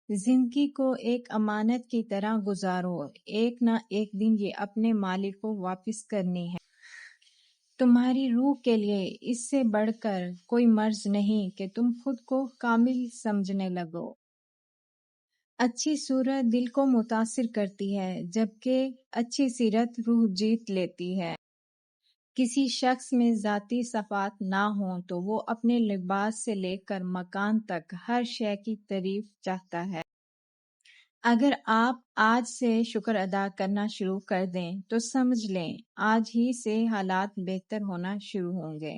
زندگی کو ایک امانت کی طرح گزارو، ایک نہ ایک دن یہ اپنے مالک کو واپس کرنی ہے۔ تمہاری روح کے لیے اس سے بڑھ کر کوئی مرض نہیں کہ تم خود کو کامل سمجھنے لگو۔ اچھی صورت دل کو متاثر کرتی ہے، جبکہ اچھی سیرت روح جیت لیتی ہے۔ کسی شخص میں ذاتی صفات نہ ہوں تو وہ اپنے لباس سے لے کر مکان تک ہر شے کی تعریف چاہتا ہے۔ اگر آپ آج سے شکر ادا کرنا شروع کر دیں تو سمجھ لیں آج ہی سے حالات بہتر ہونا شروع ہوں گے۔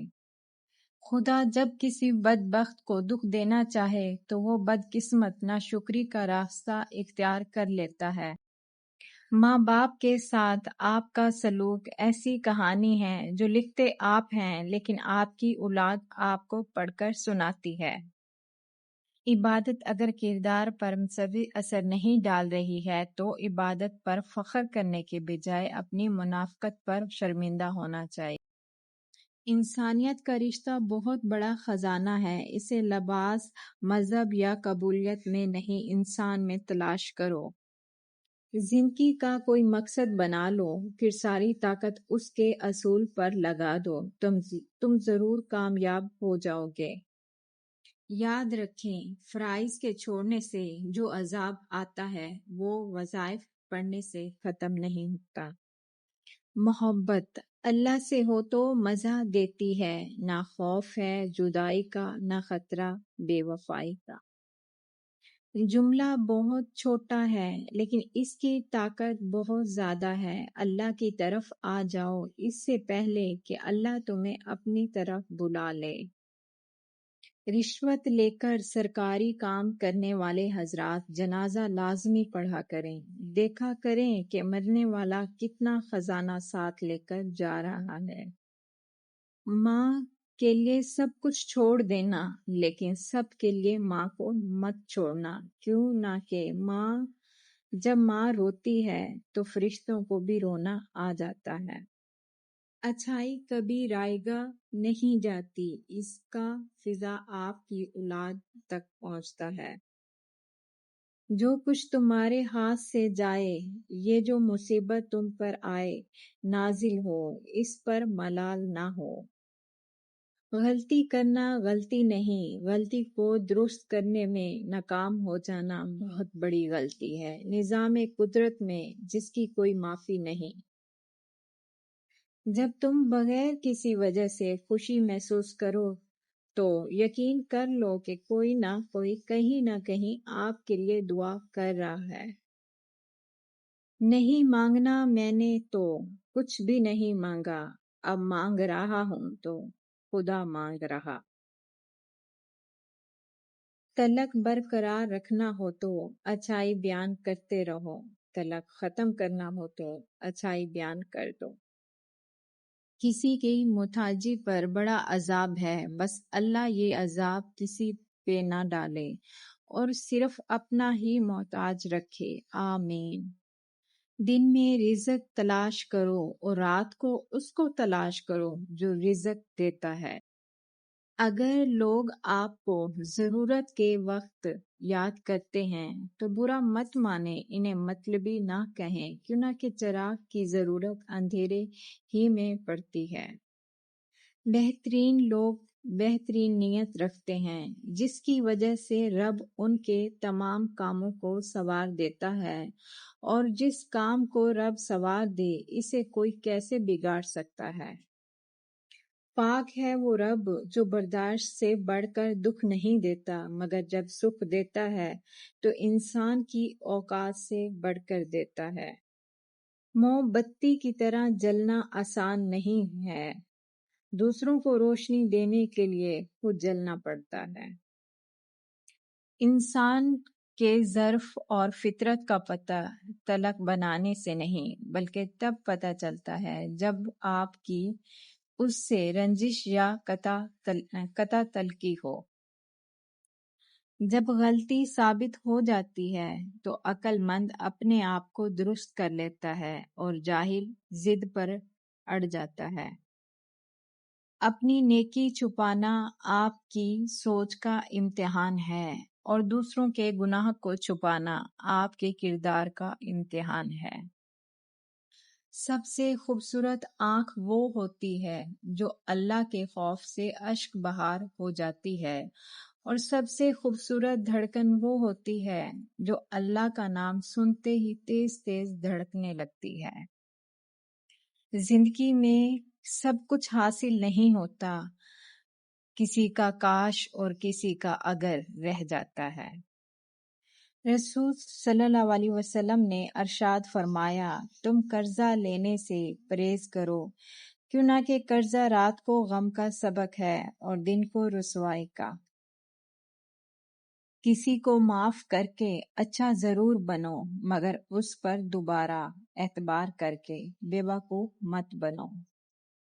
خدا جب کسی بدبخت کو دکھ دینا چاہے تو وہ بدقسمت ناشکری کا راستہ اختیار کر لیتا ہے۔ ماں باپ کے ساتھ آپ کا سلوک ایسی کہانی ہے جو لکھتے آپ ہیں لیکن آپ کی اولاد آپ کو پڑھ کر سناتی ہے۔ عبادت اگر کردار پر مثبت اثر نہیں ڈال رہی ہے تو عبادت پر فخر کرنے کے بجائے اپنی منافقت پر شرمندہ ہونا چاہیے۔ انسانیت کا رشتہ بہت بڑا خزانہ ہے، اسے لباس، مذہب یا قبولیت میں نہیں انسان میں تلاش کرو۔ زندگی کا کوئی مقصد بنا لو، پھر ساری طاقت اس کے اصول پر لگا دو، تم ضرور کامیاب ہو جاؤ گے۔ یاد رکھیں، فرائض کے چھوڑنے سے جو عذاب آتا ہے وہ وظائف پڑھنے سے ختم نہیں ہوتا۔ محبت اللہ سے ہو تو مزہ دیتی ہے، نہ خوف ہے جدائی کا نہ خطرہ بے وفائی کا۔ جملہ بہت چھوٹا ہے لیکن اس کی طاقت بہت زیادہ ہے۔ اللہ کی طرف آ جاؤ اس سے پہلے کہ اللہ تمہیں اپنی طرف بلا لے۔ رشوت لے کر سرکاری کام کرنے والے حضرات جنازہ لازمی پڑھا کریں، دیکھا کریں کہ مرنے والا کتنا خزانہ ساتھ لے کر جا رہا ہے۔ ماں کے لیے سب کچھ چھوڑ دینا لیکن سب کے لیے ماں کو مت چھوڑنا، کیوں نہ کہ جب ماں روتی ہے تو فرشتوں کو بھی رونا آ جاتا ہے۔ اچھائی کبھی رائے گاہ نہیں جاتی، اس کا فضا آپ کی اولاد تک پہنچتا ہے۔ جو کچھ تمہارے ہاتھ سے جائے، یہ جو مصیبت تم پر آئے نازل ہو، اس پر ملال نہ ہو۔ غلطی کرنا غلطی نہیں، غلطی کو درست کرنے میں ناکام ہو جانا بہت بڑی غلطی ہے۔ نظام قدرت میں جس کی کوئی معافی نہیں۔ جب تم بغیر کسی وجہ سے خوشی محسوس کرو تو یقین کر لو کہ کوئی نہ کوئی کہیں نہ کہیں آپ کے لیے دعا کر رہا ہے۔ نہیں مانگنا میں نے تو کچھ بھی نہیں مانگا، اب مانگ رہا ہوں تو خدا مانگ رہا۔ طلق برقرار رکھنا ہو تو اچھائی بیان کرتے رہو، طلق ختم کرنا ہو تو اچھائی بیان کر دو۔ کسی کی محتاجی پر بڑا عذاب ہے، بس اللہ یہ عذاب کسی پہ نہ ڈالے اور صرف اپنا ہی محتاج رکھے، آمین۔ دن میں رزق تلاش کرو اور رات کو اس کو تلاش کرو جو رزق دیتا ہے۔ اگر لوگ آپ کو ضرورت کے وقت یاد کرتے ہیں تو برا مت مانیں، انہیں مطلبی نہ کہیں، کیوں نہ کہ چراغ کی ضرورت اندھیرے ہی میں پڑتی ہے۔ بہترین لوگ بہترین نیت رکھتے ہیں، جس کی وجہ سے رب ان کے تمام کاموں کو سنوار دیتا ہے، اور جس کام کو رب سنوار دے اسے کوئی کیسے بگاڑ سکتا ہے۔ پاک ہے وہ رب جو برداشت سے بڑھ کر دکھ نہیں دیتا، مگر جب سکھ دیتا ہے تو انسان کی اوقات سے بڑھ کر دیتا ہے۔ موم بتی کی طرح جلنا آسان نہیں ہے، دوسروں کو روشنی دینے کے لیے خود جلنا پڑتا ہے۔ انسان کے ظرف اور فطرت کا پتہ طلق بنانے سے نہیں بلکہ تب پتہ چلتا ہے جب آپ کی اس سے رنجش یا قطع تلقی ہو۔ جب غلطی ثابت ہو جاتی ہے تو عقل مند اپنے آپ کو درست کر لیتا ہے اور جاہل ضد پر اڑ جاتا ہے۔ اپنی نیکی چھپانا آپ کی سوچ کا امتحان ہے اور دوسروں کے گناہ کو چھپانا آپ کے کردار کا امتحان ہے۔ سب سے خوبصورت آنکھ وہ ہوتی ہے جو اللہ کے خوف سے اشک بہار ہو جاتی ہے، اور سب سے خوبصورت دھڑکن وہ ہوتی ہے جو اللہ کا نام سنتے ہی تیز تیز دھڑکنے لگتی ہے۔ زندگی میں سب کچھ حاصل نہیں ہوتا، کسی کا کاش اور کسی کا اگر رہ جاتا ہے۔ رسول صلی اللہ علیہ وسلم نے ارشاد فرمایا، تم قرضہ لینے سے پرہیز کرو، کیوں نہ کہ قرضہ رات کو غم کا سبق ہے اور دن کو رسوائی کا۔ کسی کو معاف کر کے اچھا ضرور بنو، مگر اس پر دوبارہ اعتبار کر کے بے وقوف مت بنو۔